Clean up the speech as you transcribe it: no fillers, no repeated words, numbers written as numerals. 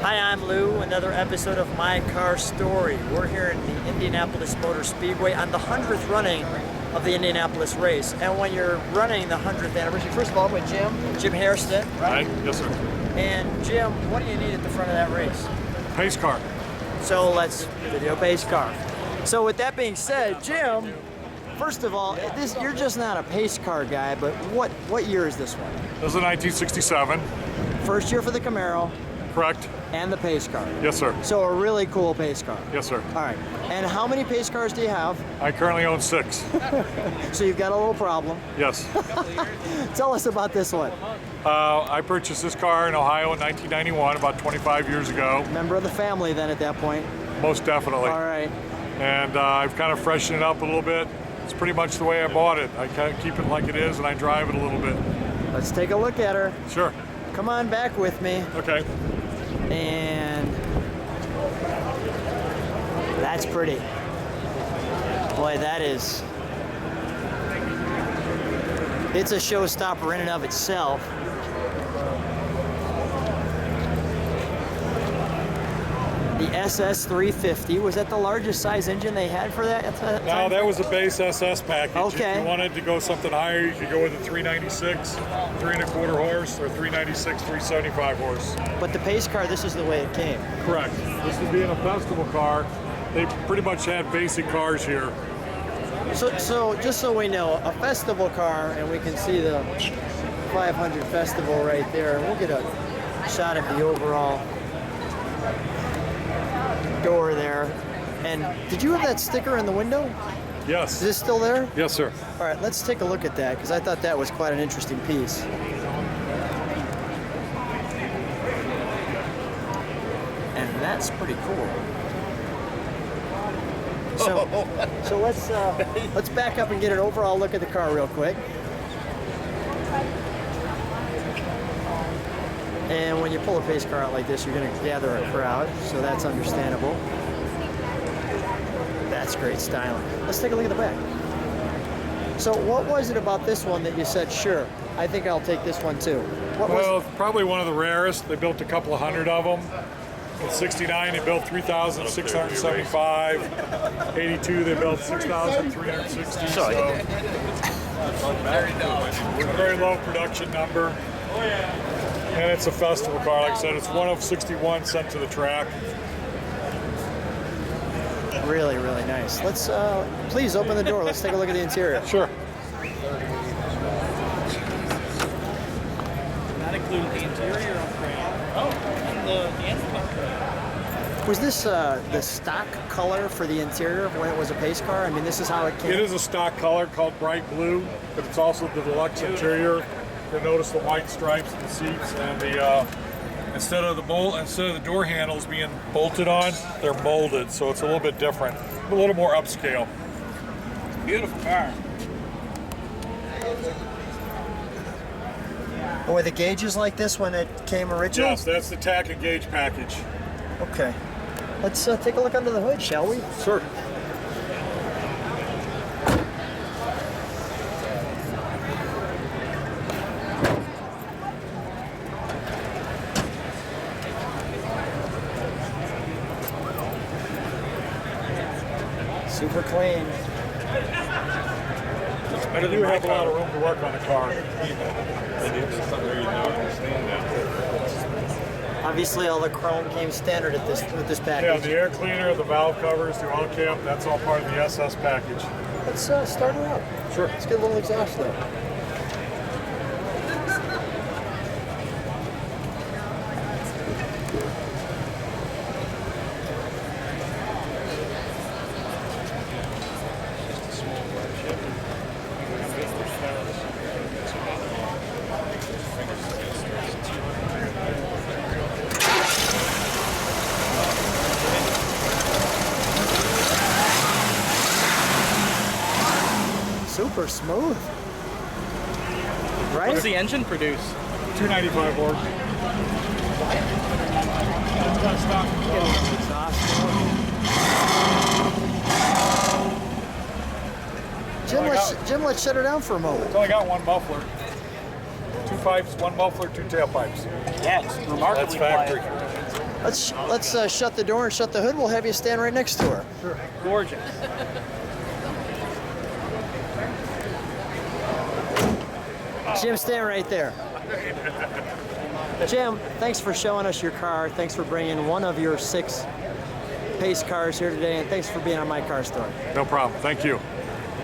Hi, I'm Lou. Another episode of My Car Story. We're here in the Indianapolis Motor Speedway on the 100th running of the Indianapolis race. And when you're running the 100th anniversary, first of all, I'm with Jim Hairston. Right? Yes, sir. And Jim, what do you need at the front of that race? Pace car. So let's video pace car. So with that being said, Jim, first of all, you're just not a pace car guy, but what year is this one? This is a 1967. First year for the Camaro. Correct. And the pace car. Yes, sir. So a really cool pace car. Yes, sir. All right. And how many pace cars do you have? I currently own 6. So you've got a little problem. Yes. Tell us about this one. I purchased this car in Ohio in 1991, about 25 years ago. Member of the family then at that point. Most definitely. All right. And I've kind of freshened it up a little bit. It's pretty much the way I bought it. I kind of keep it like it is and I drive it a little bit. Let's take a look at her. Sure. Come on back with me. Okay. And that's pretty. Boy, it's a showstopper in and of itself. The SS 350, was that the largest size engine they had for that? No, that was a base SS package. Okay. If you wanted to go something higher, you could go with a 396, 3¼ horse, or 396, 375 horse. But the pace car, this is the way it came. Correct. This is being a festival car. They pretty much had basic cars here. So just so we know, a festival car, and we can see the 500 Festival right there. We'll get a shot of the overall door there. And did you have that sticker in the window? Yes. Is it still there? Yes, sir. All right, let's take a look at that, because I thought that was quite an interesting piece. And that's pretty cool. So let's back up and get an overall look at the car real quick. And when you pull a pace car out like this, you're going to gather a crowd, so that's understandable. That's great styling. Let's take a look at the back. So what was it about this one that you said, sure, I think I'll take this one too? Probably one of the rarest. They built a couple of hundred of them. In 69, they built 3,675. 82, they built 6,360. So very low production number. And it's a festival car. Like I said, it's one of 61 sent to the track. Really, really nice. Let's please open the door. Let's take a look at the interior. Sure. Not including the interior upgrade. And the Was this the stock color for the interior when it was a pace car? I mean, this is how it came. It is a stock color called bright blue, but it's also the deluxe interior. You'll notice the white stripes in the seats, and the instead of the door handles being bolted on, they're molded, so it's a little bit different, a little more upscale. beautiful car. Were the gauges like this when it came original? Yes, that's the tack and gauge package. Okay. Let's take a look under the hood, shall we? Sure. Super clean. You do have a lot of room to work on the car. Obviously, all the chrome came standard with this Yeah, package. the air cleaner, the valve covers, the oil cap, that's all part of the SS package. Let's start her up. Sure. Let's get a little exhaust though. Super smooth. Right? What's the engine produce? 295 horse. Jim, let's shut her down for a moment. It's only got one muffler. 2 pipes, one muffler, 2 tailpipes. Yeah, it's remarkably That's factory. quiet. Let's shut the door and shut the hood. We'll have you stand right next to her. Sure. Gorgeous. Jim, stand right there. Jim, thanks for showing us your car. Thanks for bringing one of your 6 pace cars here today, and thanks for being on My Car Story. No problem. Thank you.